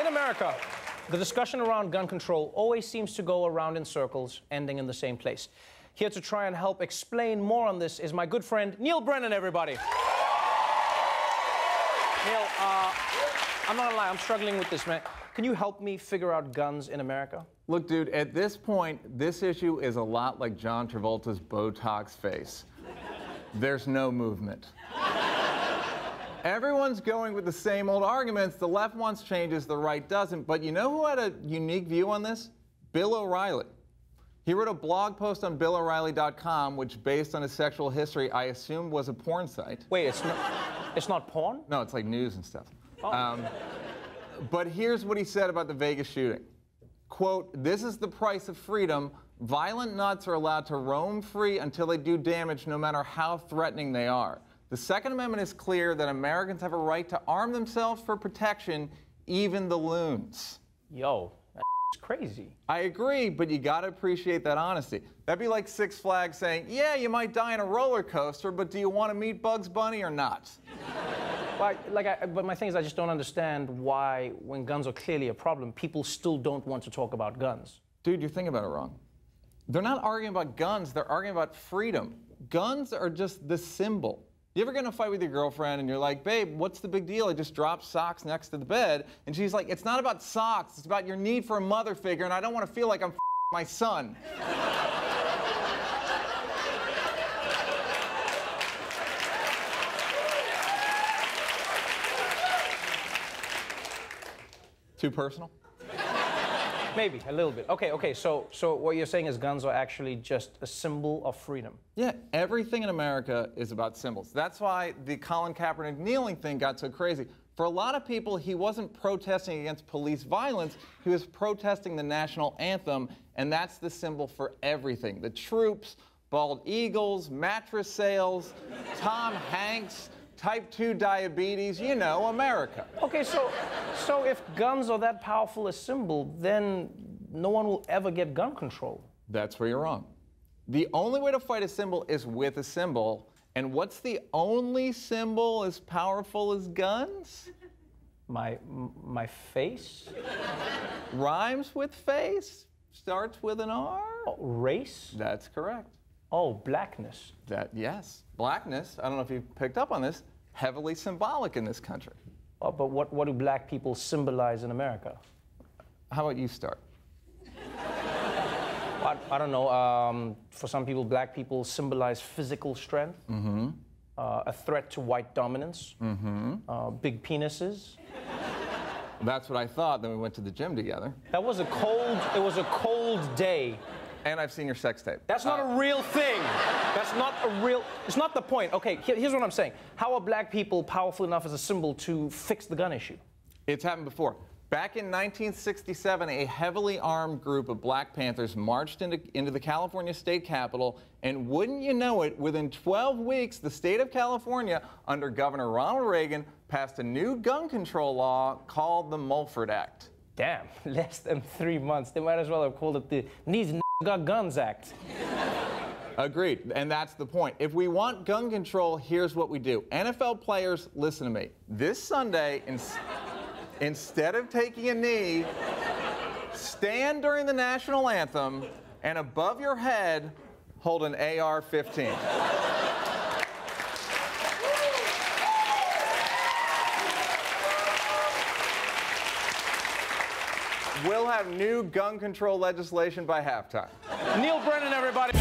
In America, the discussion around gun control always seems to go around in circles, ending in the same place. Here to try and help explain more on this is my good friend, Neal Brennan, everybody. Neal, I'm not gonna lie, I'm struggling with this, man. Can you help me figure out guns in America? Look, dude, at this point, this issue is a lot like John Travolta's Botox face. There's no movement. Everyone's going with the same old arguments. The left wants changes, the right doesn't. But you know who had a unique view on this? Bill O'Reilly. He wrote a blog post on BillO'Reilly.com, which, based on his sexual history, I assumed was a porn site. Wait, it's not porn? No, it's like news and stuff. Oh. But here's what he said about the Vegas shooting. Quote, "This is the price of freedom. Violent nuts are allowed to roam free until they do damage, no matter how threatening they are. The Second Amendment is clear that Americans have a right to arm themselves for protection, even the loons." Yo, that's crazy. I agree, but you gotta appreciate that honesty. That'd be like Six Flags saying, yeah, you might die in a roller coaster, but do you want to meet Bugs Bunny or not? But my thing is, I just don't understand why, when guns are clearly a problem, people still don't want to talk about guns. Dude, you're thinking about it wrong. They're not arguing about guns, they're arguing about freedom. Guns are just the symbol. You ever get in a fight with your girlfriend and you're like, babe, what's the big deal? I just dropped socks next to the bed. And she's like, it's not about socks, it's about your need for a mother figure, and I don't want to feel like I'm my son. Too personal? Maybe, a little bit. Okay, so what you're saying is guns are actually just a symbol of freedom. Yeah, everything in America is about symbols. That's why the Colin Kaepernick kneeling thing got so crazy. For a lot of people, he wasn't protesting against police violence, he was protesting the national anthem, and that's the symbol for everything. The troops, bald eagles, mattress sales, Tom Hanks, Type 2 diabetes, you know, America. Okay, so if guns are that powerful a symbol, then no one will ever get gun control. That's where you're wrong. The only way to fight a symbol is with a symbol. And what's the only symbol as powerful as guns? My face? Rhymes with face, starts with an R. Oh, race? That's correct. Oh, blackness. Yes. Blackness, I don't know if you picked up on this, heavily symbolic in this country. Oh, but what do black people symbolize in America? How about you start? I don't know. For some people, black people symbolize physical strength, a threat to white dominance, big penises. That's what I thought. Then we went to the gym together. It was a cold day. And I've seen your sex tape. That's not a real thing. It's not the point. Okay, here's what I'm saying. How are black people powerful enough as a symbol to fix the gun issue? It's happened before. Back in 1967, a heavily armed group of Black Panthers marched into the California state capitol, and wouldn't you know it, within 12 weeks, the state of California, under Governor Ronald Reagan, passed a new gun control law called the Mulford Act. Damn, less than 3 months. They might as well have called it the These Got Guns Act. Agreed, and that's the point. If we want gun control, here's what we do. NFL players, listen to me. This Sunday, instead of taking a knee, stand during the national anthem, and above your head, hold an AR-15. We'll have new gun control legislation by halftime. Neal Brennan, everybody.